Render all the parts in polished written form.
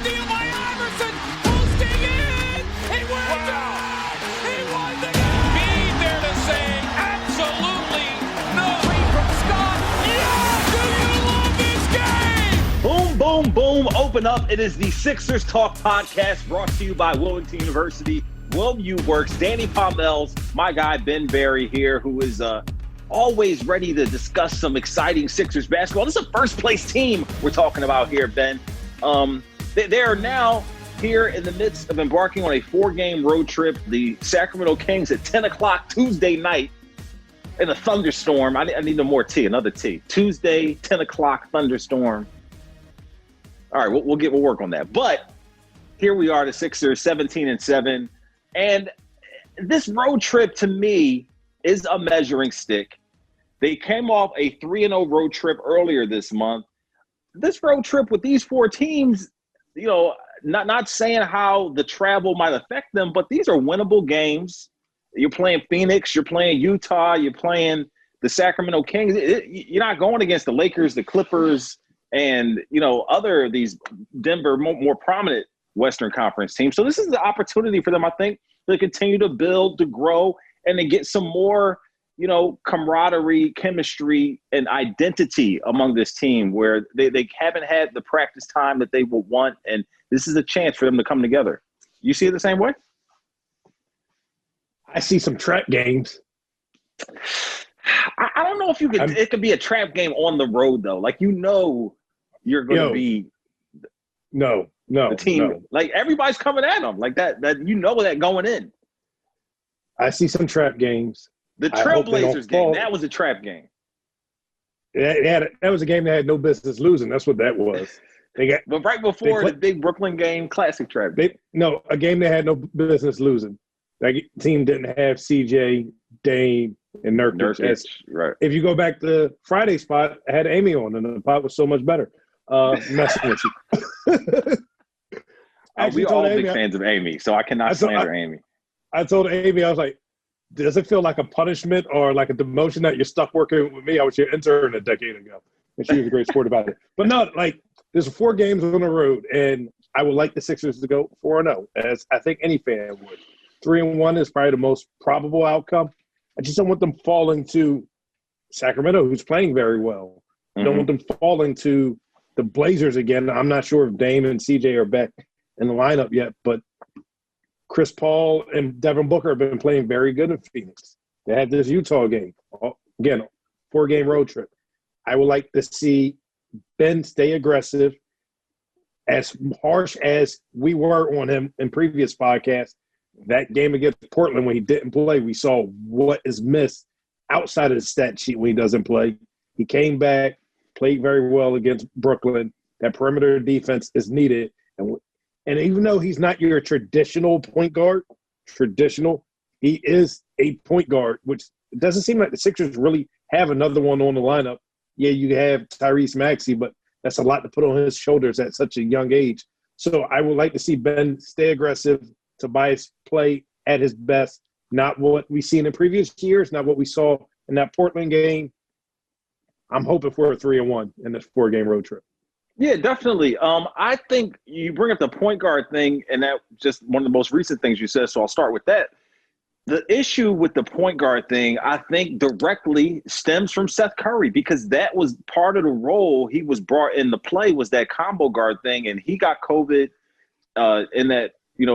steal by Iverson. Posting in. He wins it. He won the game. Be there to say absolutely no. Three from Scott. Yeah, do you love this game? Boom, boom, boom. Open up. It is the Sixers Talk podcast brought to you by Wilmington University. Will U Works. Danny Pommells, my guy Ben Berry here, who is always ready to discuss some exciting Sixers basketball. This is a first-place team we're talking about here, Ben. They are now here in the midst of embarking on a 4-game road trip. The Sacramento Kings at 10 o'clock Tuesday night in a thunderstorm. I need no more tea, another tea. Tuesday, 10 o'clock thunderstorm. All right, we'll work on that. But here we are, the Sixers, 17-7. And this road trip, to me, is a measuring stick. They came off a 3-0 road trip earlier this month. This road trip with these 4 teams, not saying how the travel might affect them, but these are winnable games. You're playing Phoenix, you're playing Utah, you're playing the Sacramento Kings. You're not going against the Lakers, the Clippers, and other of these Denver more prominent Western Conference teams. So this is the opportunity for them, I think, to continue to build, to grow, and to get some more, camaraderie, chemistry, and identity among this team where they haven't had the practice time that they would want, and this is a chance for them to come together. You see it the same way? I see some trap games. I don't know if you could. It could be a trap game on the road, though. Like, you're going to be the team. No. Like, everybody's coming at them like that. That that going in. I see some trap games. The Trailblazers game, that was a trap game. That was a game they had no business losing. That's what that was. But right before the big Brooklyn game, classic trap game. A game they had no business losing. That team didn't have CJ, Dame, and Nurkic. Right. If you go back to Friday's spot, I had Amy on, and the pot was so much better. Messing with you. We're all big fans of Amy, so I cannot slander Amy. I told Amy, I was like, does it feel like a punishment or like a demotion that you're stuck working with me? I was your intern a decade ago. And she was a great sport about it. But no, there's 4 games on the road, and I would like the Sixers to go 4-0, as I think any fan would. 3-1 is probably the most probable outcome. I just don't want them falling to Sacramento, who's playing very well. I don't want them falling to the Blazers again. I'm not sure if Dame and CJ are back in the lineup yet, but Chris Paul and Devin Booker have been playing very good in Phoenix. They had this Utah game. Again, 4-game road trip. I would like to see Ben stay aggressive. As harsh as we were on him in previous podcasts, that game against Portland when he didn't play, we saw what is missed outside of the stat sheet when he doesn't play. He came back, played very well against Brooklyn. That perimeter defense is needed. And even though he's not your traditional point guard, he is a point guard, which it doesn't seem like the Sixers really have another one on the lineup. Yeah, you have Tyrese Maxey, but that's a lot to put on his shoulders at such a young age. So I would like to see Ben stay aggressive, Tobias play at his best, not what we've seen in previous years, not what we saw in that Portland game. I'm hoping for a 3-1 in this 4-game road trip. Yeah, definitely. I think you bring up the point guard thing, and that just one of the most recent things you said, so I'll start with that. The issue with the point guard thing, I think, directly stems from Seth Curry, because that was part of the role he was brought in to play, was that combo guard thing, and he got COVID in that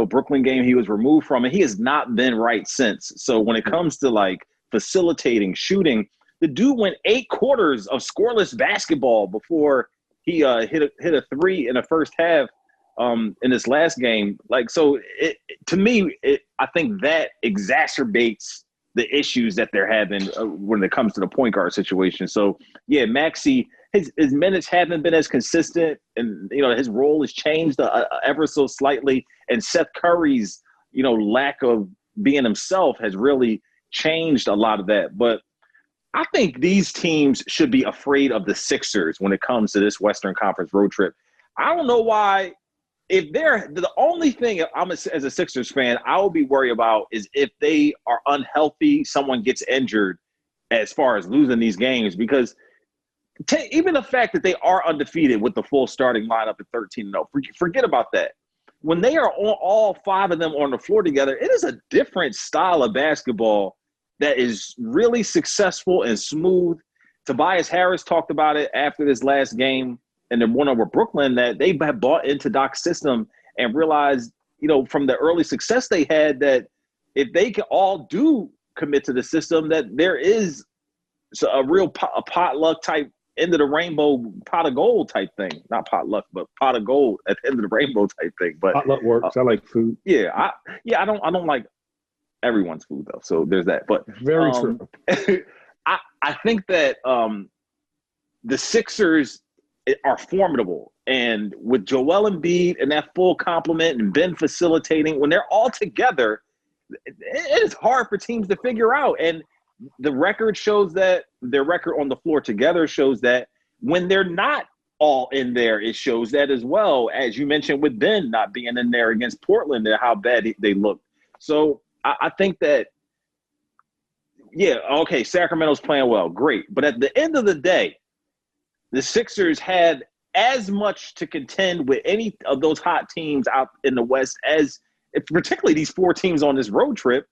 Brooklyn game he was removed from, and he has not been right since. So when it comes to facilitating, shooting, the dude went 8 quarters of scoreless basketball before he hit a 3 in the first half in this last game. To me, I think that exacerbates the issues that they're having when it comes to the point guard situation. So, yeah, Maxey, his minutes haven't been as consistent, and, his role has changed ever so slightly. And Seth Curry's, lack of being himself has really changed a lot of that. But I think these teams should be afraid of the Sixers when it comes to this Western Conference road trip. I don't know why. If they're the only thing as a Sixers fan, I will be worried about is if they are unhealthy, someone gets injured as far as losing these games, because even the fact that they are undefeated with the full starting lineup at 13-0, forget about that. When they are all five of them on the floor together, it is a different style of basketball that is really successful and smooth. Tobias Harris talked about it after this last game and the one over Brooklyn, that they have bought into Doc's system and realized, from the early success they had, that if they can all do commit to the system, that there is a real potluck type end of the rainbow pot of gold type thing. Not potluck, but pot of gold at the end of the rainbow type thing. But potluck works. I like food. Yeah, I don't like everyone's food though. So there's that. But very true. I think that the Sixers are formidable, and with Joel Embiid and that full complement and Ben facilitating, when they're all together, it is hard for teams to figure out. And the record shows that their record on the floor together shows that when they're not all in there, it shows that as well. As you mentioned with Ben not being in there against Portland and how bad they looked. So I think that, yeah, okay, Sacramento's playing well, great. But at the end of the day, the Sixers had as much to contend with any of those hot teams out in the West as particularly these four teams on this road trip.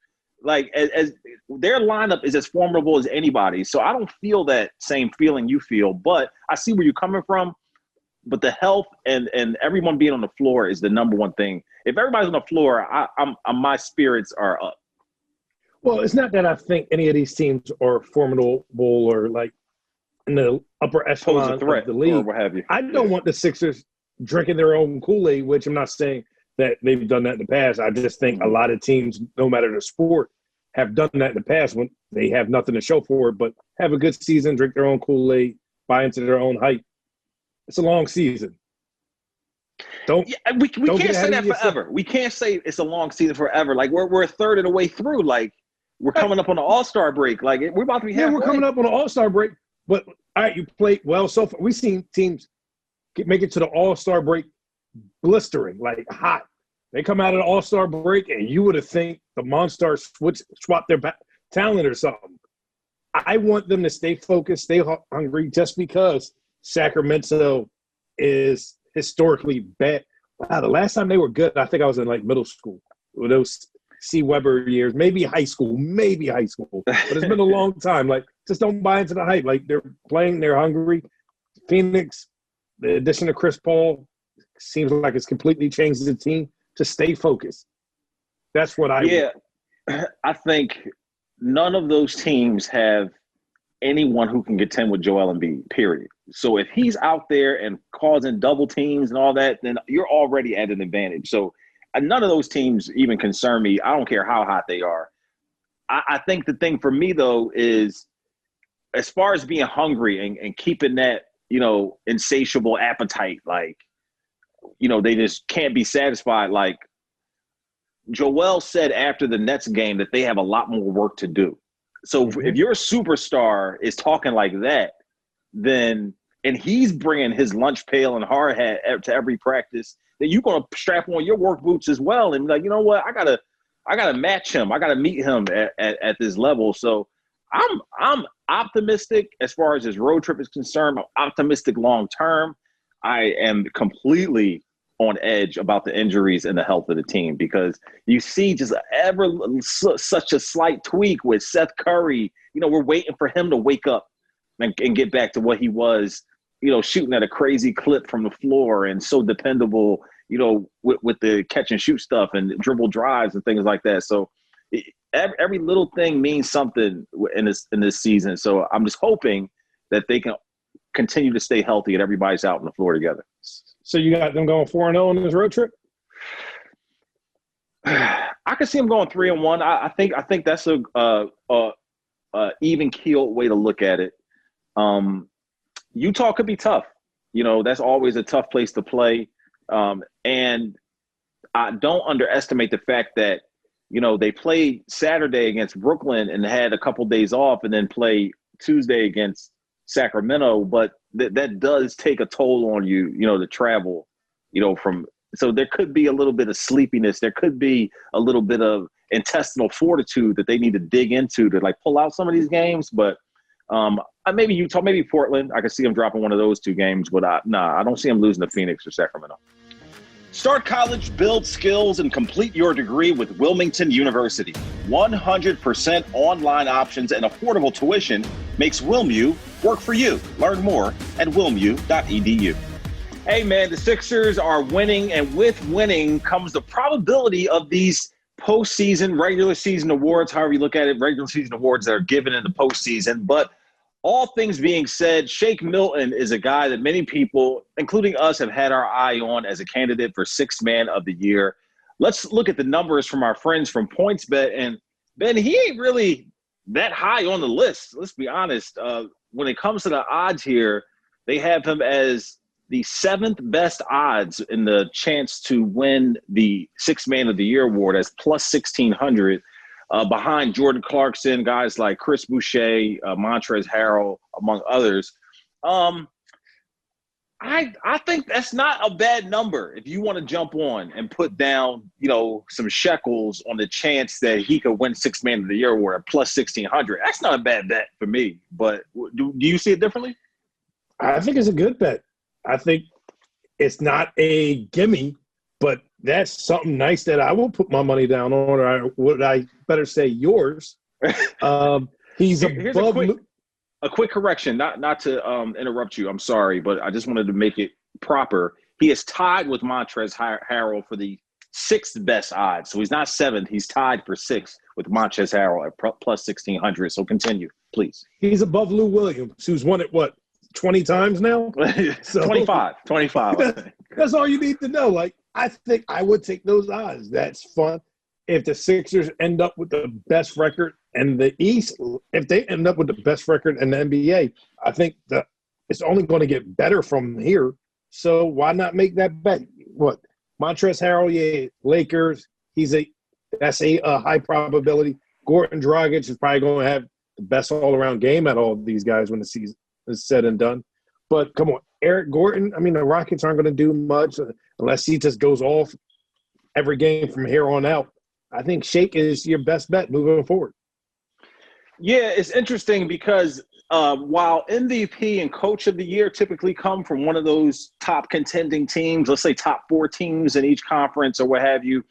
Like, as their lineup is as formidable as anybody. So I don't feel that same feeling you feel, but I see where you're coming from. But the health and everyone being on the floor is the number one thing. If everybody's on the floor, my spirits are up. Well, it's not that I think any of these teams are formidable or like in the upper echelon of the league. Or what have you. I don't want the Sixers drinking their own Kool-Aid, which I'm not saying that they've done that in the past. I just think a lot of teams, no matter the sport, have done that in the past when they have nothing to show for it, but have a good season, drink their own Kool-Aid, buy into their own hype. It's a long season. We can't say that forever. We can't say it's a long season forever. Like, we're a third of the way through. Like, we're coming up on the All-Star break. Like, we're about to be halfway. Yeah, we're coming up on the All-Star break. But, all right, you played well so far. We've seen teams make it to the All-Star break blistering, like hot. They come out of the All-Star break, and you would have think the Monstars swap their talent or something. I want them to stay focused, stay hungry, just because Sacramento is historically bad. Wow, the last time they were good, I think I was in, like, middle school. Those C. Weber years, maybe high school. But it's been a long time. Like, just don't buy into the hype. Like, they're playing, they're hungry. Phoenix, the addition of Chris Paul seems like it's completely changed the team to stay focused. That's what I want. I think none of those teams have anyone who can contend with Joel Embiid, period. So if he's out there and causing double teams and all that, then you're already at an advantage. So none of those teams even concern me. I don't care how hot they are. I think the thing for me, though, is as far as being hungry and keeping that, insatiable appetite, like, they just can't be satisfied. Like, Joel said after the Nets game that they have a lot more work to do. So if your superstar is talking like that, then and he's bringing his lunch pail and hard hat to every practice, then you're going to strap on your work boots as well and be like, you know what, I gotta match him. I gotta meet him at this level. So I'm optimistic as far as his road trip is concerned. I'm optimistic long term. I am completely on edge about the injuries and the health of the team because you see just such a slight tweak with Seth Curry. We're waiting for him to wake up and get back to what he was, shooting at a crazy clip from the floor and so dependable, with the catch and shoot stuff and dribble drives and things like that. So every little thing means something in this season. So I'm just hoping that they can continue to stay healthy and everybody's out on the floor together. So you got them going 4-0 on this road trip? I can see them going 3-1. I think that's a even keeled way to look at it. Utah could be tough. That's always a tough place to play. And I don't underestimate the fact that, they played Saturday against Brooklyn and had a couple days off and then play Tuesday against Sacramento, but that does take a toll on you, to travel, so there could be a little bit of sleepiness. There could be a little bit of intestinal fortitude that they need to dig into to like pull out some of these games. But Maybe Utah, maybe Portland. I could see them dropping one of those two games, but I don't see them losing to Phoenix or Sacramento. Start college, build skills, and complete your degree with Wilmington University. 100% online options and affordable tuition makes WilmU work for you. Learn more at wilmu.edu. Hey, man, the Sixers are winning, and with winning comes the probability of these postseason, regular season awards, however you look at it, regular season awards that are given in the postseason. But all things being said, Shake Milton is a guy that many people, including us, have had our eye on as a candidate for Sixth Man of the Year. Let's look at the numbers from our friends from PointsBet. And, Ben, he ain't really that high on the list. Let's be honest. When it comes to the odds here, they have him as the 7th best odds in the chance to win the Sixth Man of the Year award as plus 1,600. Behind Jordan Clarkson, guys like Chris Boucher, Montrezl Harrell, among others. I think that's not a bad number if you want to jump on and put down, some shekels on the chance that he could win Sixth Man of the Year award at plus 1,600. That's not a bad bet for me. But do you see it differently? I think it's a good bet. I think it's not a gimme, but that's something nice that I will put my money down on, or would I better say yours? He's above. A quick correction, not to interrupt you. I'm sorry, but I just wanted to make it proper. He is tied with Montrezl Harrell for the 6th best odds. So he's not 7th. He's tied for 6th with Montrezl Harrell at plus 1,600. So continue, please. He's above Lou Williams, who's won it, 20 times now? So, 25. That's all you need to know. I think I would take those odds. That's fun. If the Sixers end up with the best record in the East, if they end up with the best record in the NBA, I think that it's only going to get better from here. So why not make that bet? Montrezl Harrell, yeah, Lakers. That's a high probability. Gordon Dragic is probably going to have the best all-around game at all of these guys when the season is said and done. But come on, Eric Gordon, the Rockets aren't going to do much unless he just goes off every game from here on out. I think Shake is your best bet moving forward. Yeah, it's interesting because while MVP and Coach of the Year typically come from one of those top contending teams, let's say top 4 teams in each conference or what have you,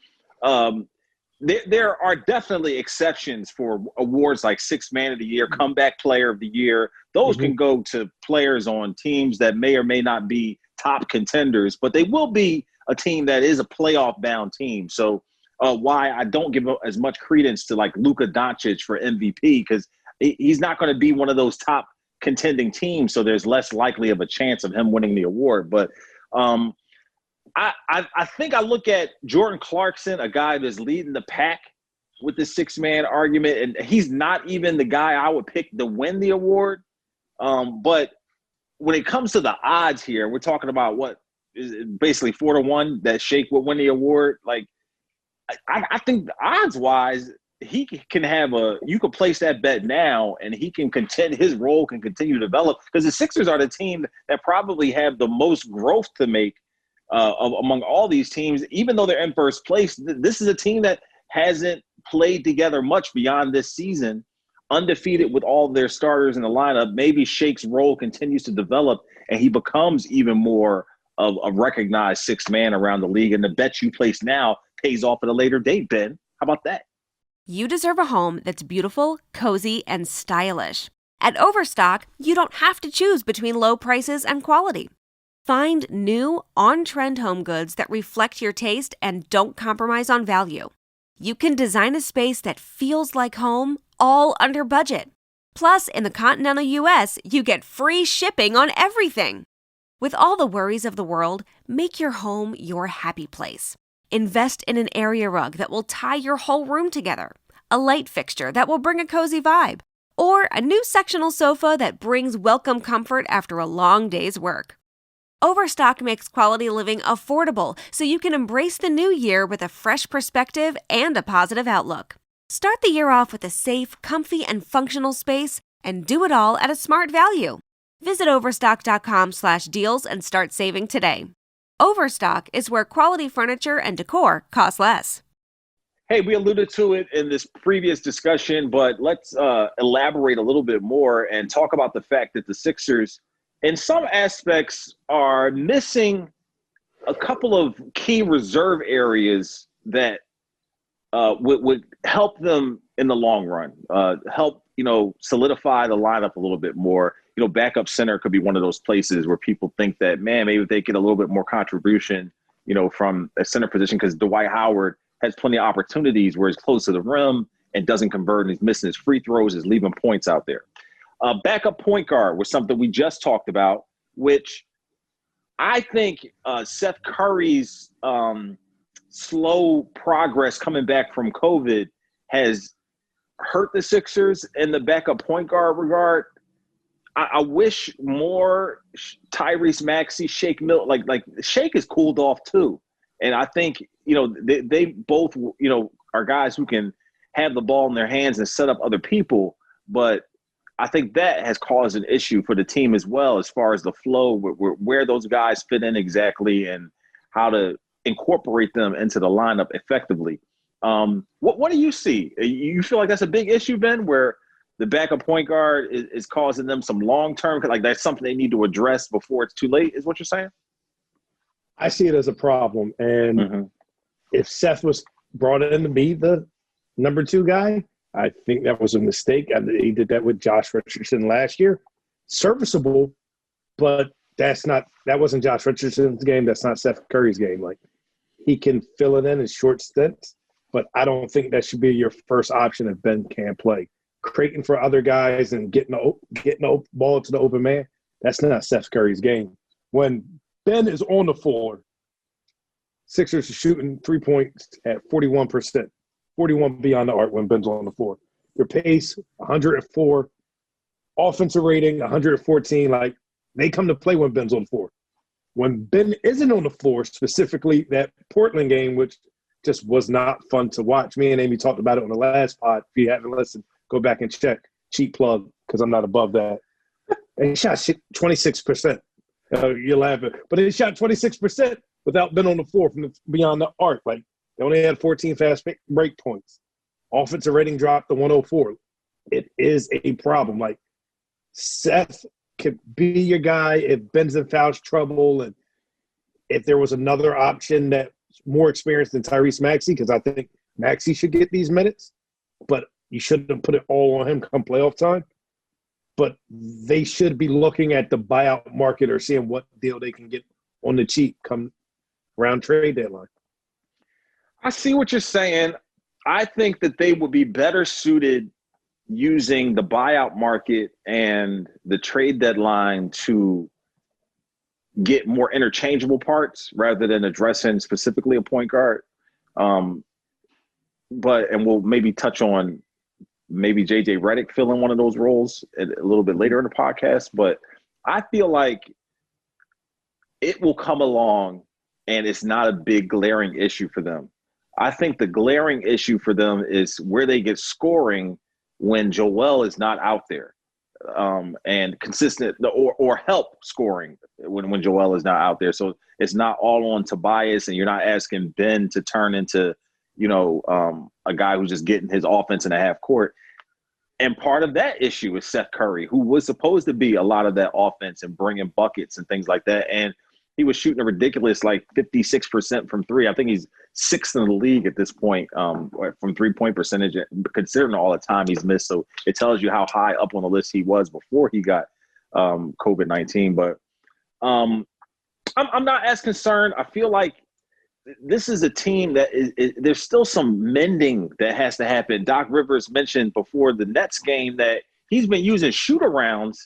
there are definitely exceptions for awards like Sixth Man of the Year, Comeback Player of the Year. Those can go to players on teams that may or may not be top contenders, but they will be a team that is a playoff-bound team. So why I don't give as much credence to like Luka Doncic for MVP, because he's not going to be one of those top contending teams, so there's less likely of a chance of him winning the award. But I think I look at Jordan Clarkson, a guy that's leading the pack with the six-man argument, and he's not even the guy I would pick to win the award. But when it comes to the odds here, we're talking about what is basically 4-1 that Shake would win the award. Like, I think odds-wise, he can have you could place that bet now, and he can contend. His role can continue to develop, because the Sixers are the team that probably have the most growth to make among all these teams. Even though they're in first place, this is a team that hasn't played together much beyond this season, undefeated with all their starters in the lineup. Maybe Shake's role continues to develop, and he becomes even more of a recognized sixth man around the league. And the bet you place now pays off at a later date, Ben. How about that? You deserve a home that's beautiful, cozy, and stylish. At Overstock, you don't have to choose between low prices and quality. Find new, on-trend home goods that reflect your taste and don't compromise on value. You can design a space that feels like home, all under budget. Plus, in the continental U.S., you get free shipping on everything. With all the worries of the world, make your home your happy place. Invest in an area rug that will tie your whole room together, a light fixture that will bring a cozy vibe, or a new sectional sofa that brings welcome comfort after a long day's work. Overstock makes quality living affordable, so you can embrace the new year with a fresh perspective and a positive outlook. Start the year off with a safe, comfy, and functional space, and do it all at a smart value. Visit Overstock.com/deals and start saving today. Overstock is where quality furniture and decor cost less. Hey, we alluded to it in this previous discussion, but let's elaborate a little bit more and talk about the fact that the Sixers, in some aspects, are missing a couple of key reserve areas that would help them in the long run, help, solidify the lineup a little bit more. Backup center could be one of those places where people think that, man, maybe if they get a little bit more contribution, from a center position, because Dwight Howard has plenty of opportunities where he's close to the rim and doesn't convert, and he's missing his free throws, is leaving points out there. Backup point guard was something we just talked about, which I think Seth Curry's slow progress coming back from COVID has hurt the Sixers in the backup point guard regard. I wish more Tyrese Maxey, Shake Milton, like Shake is cooled off too. And I think, they both, are guys who can have the ball in their hands and set up other people. But I think that has caused an issue for the team as well, as far as the flow, where those guys fit in exactly and how to incorporate them into the lineup effectively. What do you see? You feel like that's a big issue, Ben, where the backup point guard is causing them some long-term, like that's something they need to address before it's too late, is what you're saying? I see it as a problem. And if Seth was brought in to be the number 2 guy, I think that was a mistake. He did that with Josh Richardson last year. Serviceable, but that wasn't Josh Richardson's game. That's not Seth Curry's game. Like, he can fill it in short stints, but I don't think that should be your first option if Ben can't play. Creating for other guys and getting the ball to the open man, that's not Seth Curry's game. When Ben is on the floor, Sixers are shooting 3 points at 41%, 41 beyond the arc when Ben's on the floor. Their pace, 104. Offensive rating, 114. Like, they come to play when Ben's on the floor. When Ben isn't on the floor, specifically that Portland game, which just was not fun to watch. Me and Amy talked about it on the last pod. If you haven't listened, go back and check. Cheap plug, because I'm not above that. They shot 26%. You're laughing. But they shot 26% without Ben on the floor from beyond the arc. Like, they only had 14 fast break points. Offensive rating dropped to 104. It is a problem. Like, Seth could be your guy if Ben's in foul trouble, and if there was another option that's more experienced than Tyrese Maxey, because I think Maxey should get these minutes, but you shouldn't put it all on him come playoff time. But they should be looking at the buyout market or seeing what deal they can get on the cheap come round trade deadline. I see what you're saying. I think that they would be better suited using the buyout market and the trade deadline to get more interchangeable parts rather than addressing specifically a point guard. And we'll maybe touch on maybe JJ Redick filling one of those roles a little bit later in the podcast. But I feel like it will come along and it's not a big glaring issue for them. I think the glaring issue for them is where they get scoring when Joel is not out there, and consistent or help scoring when Joel is not out there. So it's not all on Tobias, and you're not asking Ben to turn into, a guy who's just getting his offense in the half court. And part of that issue is Seth Curry, who was supposed to be a lot of that offense and bringing buckets and things like that. And he was shooting a ridiculous 56% from three. I think he's 6th in the league at this point from three-point percentage, considering all the time he's missed. So it tells you how high up on the list he was before he got COVID-19. But I'm not as concerned. I feel like this is a team that there's still some mending that has to happen. Doc Rivers mentioned before the Nets game that he's been using shoot-arounds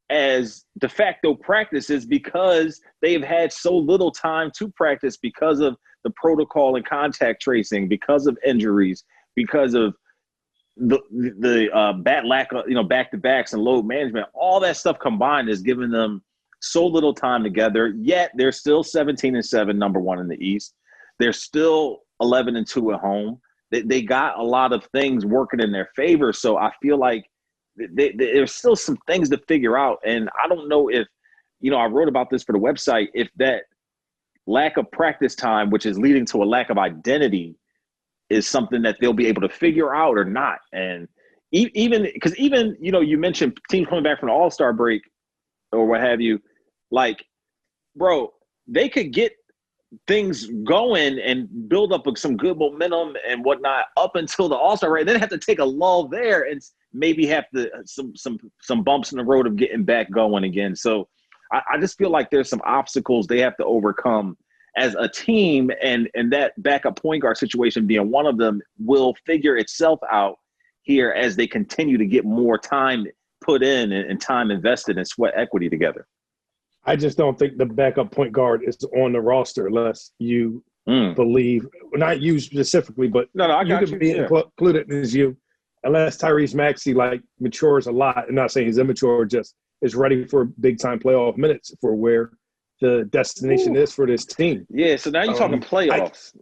as de facto practices because they've had so little time to practice because of the protocol and contact tracing, because of injuries, because of the lack of, back-to-backs and load management. All that stuff combined has given them so little time together, yet they're still 17-7, number one in the East. They're still 11-2 at home. They got a lot of things working in their favor, so I feel like there's still some things to figure out. And I don't know if, I wrote about this for the website, if that lack of practice time, which is leading to a lack of identity, is something that they'll be able to figure out or not. And even because you mentioned teams coming back from the All-Star break or what have you, like, bro, they could get things going and build up some good momentum and whatnot up until the All-Star break. Then have to take a lull there and maybe have some bumps in the road of getting back going again. So I just feel like there's some obstacles they have to overcome as a team, and that backup point guard situation being one of them will figure itself out here as they continue to get more time put in and time invested and sweat equity together. I just don't think the backup point guard is on the roster unless you believe, not you specifically, but I you got could be included as you, unless Tyrese Maxey matures a lot. I'm not saying he's immature, just is ready for big-time playoff minutes for where the destination is for this team. Yeah, so now you're talking playoffs.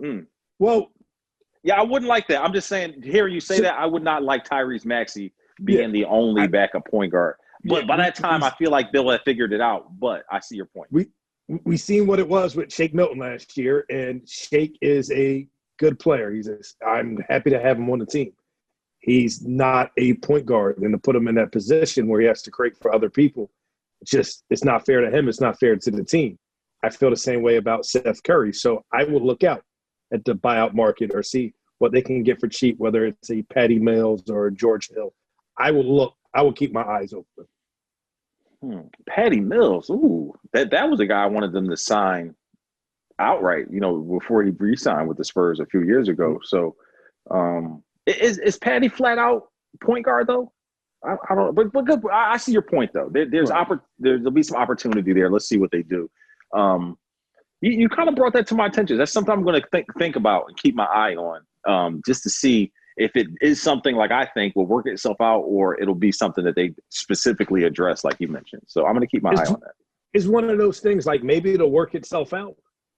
Well, yeah, I wouldn't like that. I'm just saying, hearing you say that, I would not like Tyrese Maxey being the only backup point guard. But by that time, I feel like they'll have figured it out. But I see your point. We seen what it was with Shake Milton last year, and Shake is a good player. I'm happy to have him on the team. He's not a point guard, and to put him in that position where he has to create for other people, it's not fair to him. It's not fair to the team. I feel the same way about Seth Curry. So I will look out at the buyout market or see what they can get for cheap, whether it's a Patty Mills or a George Hill. I will keep my eyes open. Patty Mills. Ooh, that was a guy I wanted them to sign outright, before he re-signed with the Spurs a few years ago. So is Patty flat out point guard though? I don't know, but good. I see your point though. There'll be some opportunity there. Let's see what they do. You kind of brought that to my attention. That's something I'm going to think about and keep my eye on, just to see if it is something like I think will work itself out, or it'll be something that they specifically address, like you mentioned. So I'm going to keep my eye on that. It's one of those things, like maybe it'll work itself out,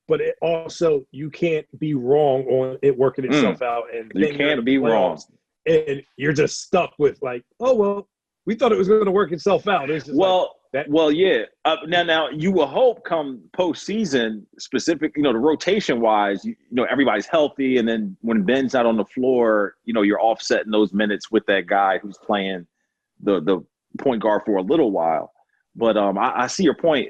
but it also, you can't be wrong on it working itself out. And you can't be wrong. And you're just stuck with oh, well, we thought it was going to work itself out. It's just yeah. Now you will hope come postseason, specific, the rotation wise, everybody's healthy, and then when Ben's not on the floor, you're offsetting those minutes with that guy who's playing the point guard for a little while. But I see your point.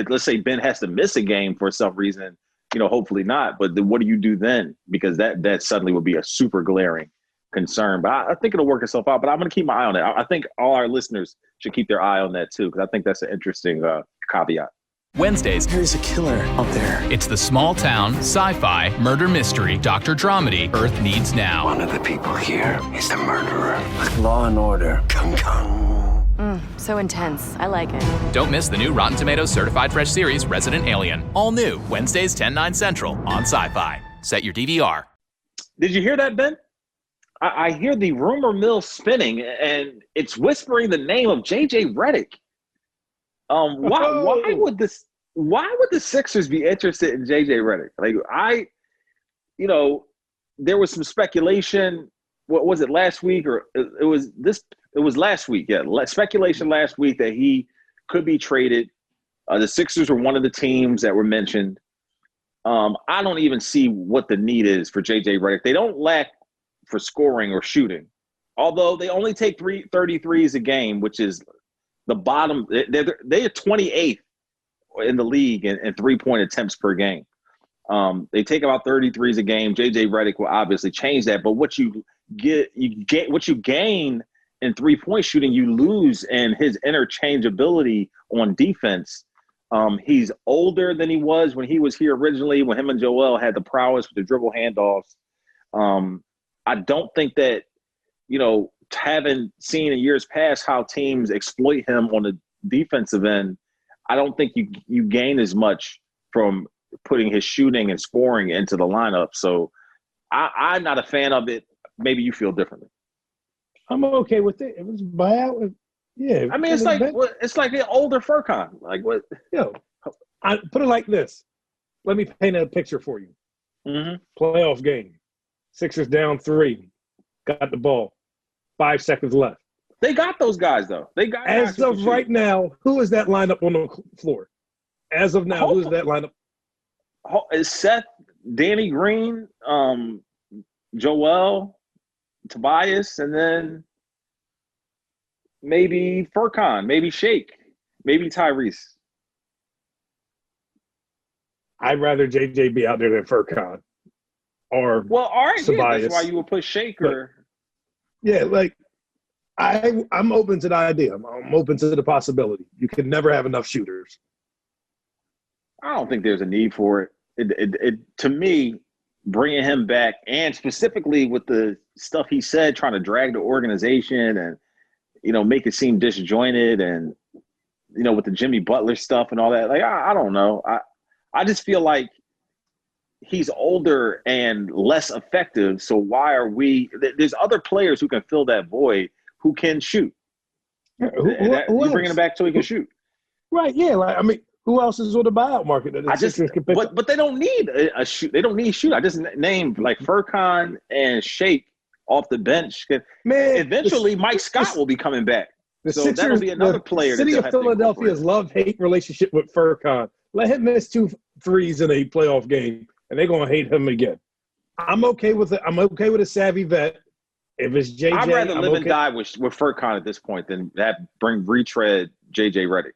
Let's say Ben has to miss a game for some reason. Hopefully not. But then what do you do then? Because that suddenly would be a super glaring concern. But I think it'll work itself out. But I'm going to keep my eye on it. I think all our listeners should keep their eye on that too, because I think that's an interesting caveat. Wednesdays, there's a killer out there. it's the small town, sci-fi, murder mystery, Dr. Dramedy, Earth Needs Now. One of the people here is the murderer. Law and Order. Kung Kung. So intense. I like it. Don't miss the new Rotten Tomatoes certified fresh series, Resident Alien. All new, Wednesdays, 10/9 Central on Sci-Fi. Set your DVR. Did you hear that, Ben? I hear the rumor mill spinning, and it's whispering the name of J.J. Redick. Why would the Sixers be interested in J.J. Redick? There was some speculation. What was it, last week, or it was last week? Yeah, speculation last week that he could be traded. The Sixers were one of the teams that were mentioned. I don't even see what the need is for J.J. Redick. They don't lack for scoring or shooting, although they only take 33s a game, which is the bottom. They are 28th in the league in three-point attempts per game. They take about 33s a game. J.J. Redick will obviously change that, but what you gain in three-point shooting, you lose in his interchangeability on defense. He's older than he was when he was here originally, when him and Joel had the prowess with the dribble handoffs. I don't think that, having seen in years past how teams exploit him on the defensive end, I don't think you gain as much from putting his shooting and scoring into the lineup. So I'm not a fan of it. Maybe you feel differently. I'm okay with it. It was buyout. Yeah. I mean, it's like the older Furkan. Like what? I put it like this. Let me paint a picture for you. Mm-hmm. Playoff game. Sixers down 3. Got the ball. 5 seconds left. They got those guys, though. They got as of right now, who is that lineup on the floor? As of now, who is that lineup? Is Seth, Danny Green, Joel, Tobias, and then maybe Furkan, maybe Shake, maybe Tyrese. I'd rather JJ be out there than Furkan. Or well, all right, Tobias. Yeah, that's why you would put Shake or yeah, like I'm open to the idea. I'm open to the possibility. You can never have enough shooters. I don't think there's a need for it. It to me, bringing him back, and specifically with the stuff he said, trying to drag the organization and make it seem disjointed, and with the Jimmy Butler stuff and all that. Like I don't know. I just feel like he's older and less effective. So why are we? There's other players who can fill that void, who can shoot. You're bringing him back so he can shoot. Right, yeah. Like, I mean, who else is on the buyout market that can pick up? But they don't need a shoot. They don't need a shoot. I just named like Furkan and Shake off the bench. Man, eventually Mike Scott will be coming back. So Sixers, that'll be another player. The city of Philadelphia's love-hate relationship with Furkan. Let him miss 2 threes in a playoff game, and they're going to hate him again. I'm okay with it. I'm okay with a savvy vet. If it's JJ, I'd rather live and die with Furkan at this point than retread JJ Redick.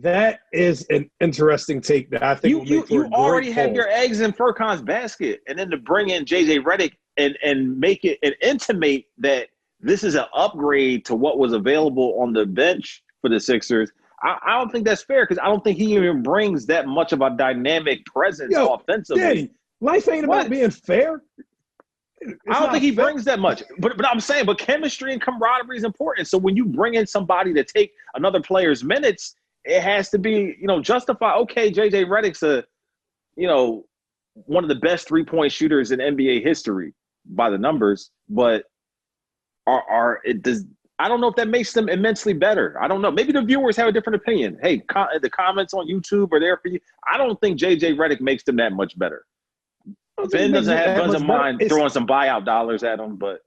That is an interesting take that I think you already have your eggs in Furkan's basket, and then to bring in JJ Redick and make it and intimate that this is an upgrade to what was available on the bench for the Sixers. I don't think that's fair, because I don't think he even brings that much of a dynamic presence offensively. Danny, life ain't about being fair. I don't think he brings that much. But I'm saying, chemistry and camaraderie is important. So when you bring in somebody to take another player's minutes, it has to be, justify, okay, JJ Redick's one of the best 3-point shooters in NBA history by the numbers, but I don't know if that makes them immensely better. I don't know. Maybe the viewers have a different opinion. Hey, the comments on YouTube are there for you. I don't think JJ Redick makes them that much better. Ben doesn't mind throwing some buyout dollars at him, but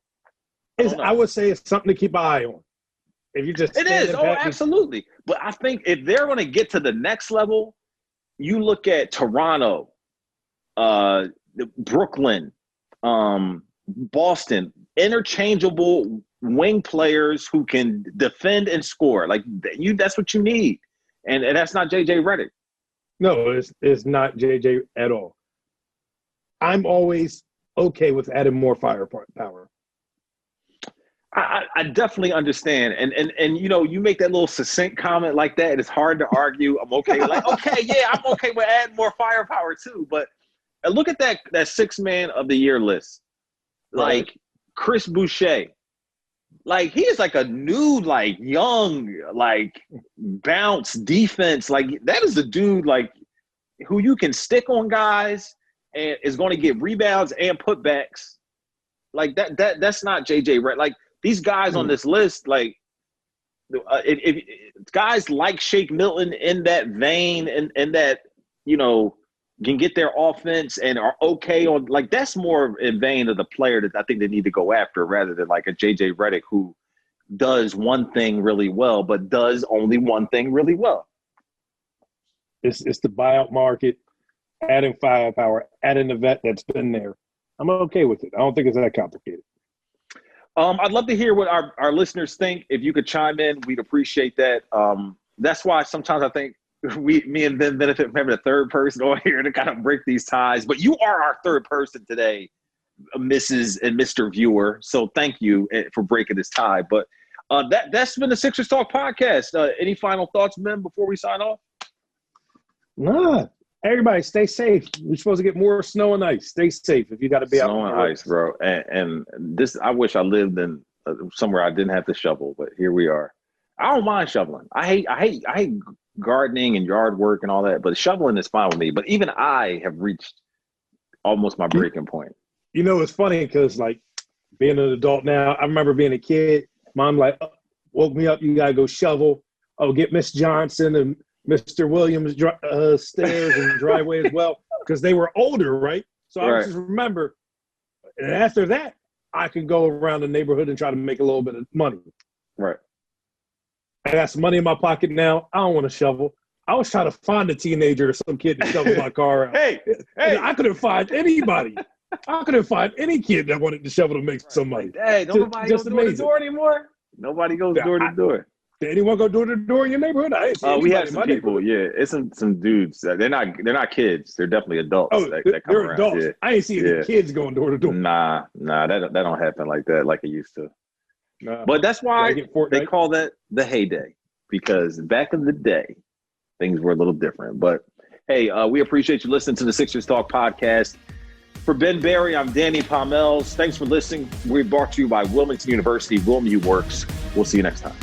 I would say it's something to keep an eye on. If you just it is. Oh, absolutely. But I think if they're going to get to the next level, you look at Toronto, Brooklyn, Boston, interchangeable wing players who can defend and score. Like that's what you need. And that's not JJ Redick. No, it's not JJ at all. I'm always okay with adding more firepower. I definitely understand. And you make that little succinct comment like that, it's hard to argue. I'm okay. Like, okay, yeah, I'm okay with adding more firepower too. But look at that 6-man of the year list. Like right. Chris Boucher. Like, he is like a new, like, young, like, bounce defense. Like, that is the dude, like, who you can stick on guys and is going to get rebounds and putbacks. Like, that's not JJ Redick. Like, these guys on this list, like, if guys like Shake Milton in that vein and that, can get their offense and are okay on, like, that's more in vein of the player that I think they need to go after, rather than like a JJ Redick who does one thing really well, but does only one thing really well. It's the buyout market, adding firepower, adding a vet that's been there. I'm okay with it. I don't think it's that complicated. I'd love to hear what our listeners think. If you could chime in, we'd appreciate that. That's why sometimes I think me and Ben benefit from having a third person on here to kind of break these ties. But you are our third person today, Mrs. and Mr. Viewer. So thank you for breaking this tie. But that's been the Sixers Talk podcast. Any final thoughts, Ben, before we sign off? Nah. Everybody, stay safe. We're supposed to get more snow and ice. Stay safe if you got to be out. Snow and ice, bro. And this, I wish I lived in somewhere I didn't have to shovel, but here we are. I don't mind shoveling. I hate gardening and yard work and all that, but shoveling is fine with me. But even I have reached almost my breaking point. It's funny because, like, being an adult now, I remember being a kid. Mom, like, woke me up. You got to go shovel. Oh, get Miss Johnson and Mr. Williams stairs and driveway as well, because they were older, right? So I just remember, and after that, I could go around the neighborhood and try to make a little bit of money. Right. I got some money in my pocket now. I don't want to shovel. I was trying to find a teenager or some kid to shovel my car out. Hey. I couldn't find anybody. I couldn't find any kid that wanted to shovel to make some money. Hey, don't nobody goes door to door anymore. Nobody goes door to door. Did anyone go door to door in your neighborhood? I ain't see We had some people. Yeah, it's some dudes. They're not kids. They're definitely adults. That come they're around. adults. Yeah. I ain't see any kids going door to door. Nah, that don't happen like that like it used to. Nah. But that's why they call that the heyday, because back in the day, things were a little different. But hey, we appreciate you listening to the Sixers Talk podcast. For Ben Berry, I'm Danny Pommells. Thanks for listening. We're brought to you by Wilmington University. WilMU Works. We'll see you next time.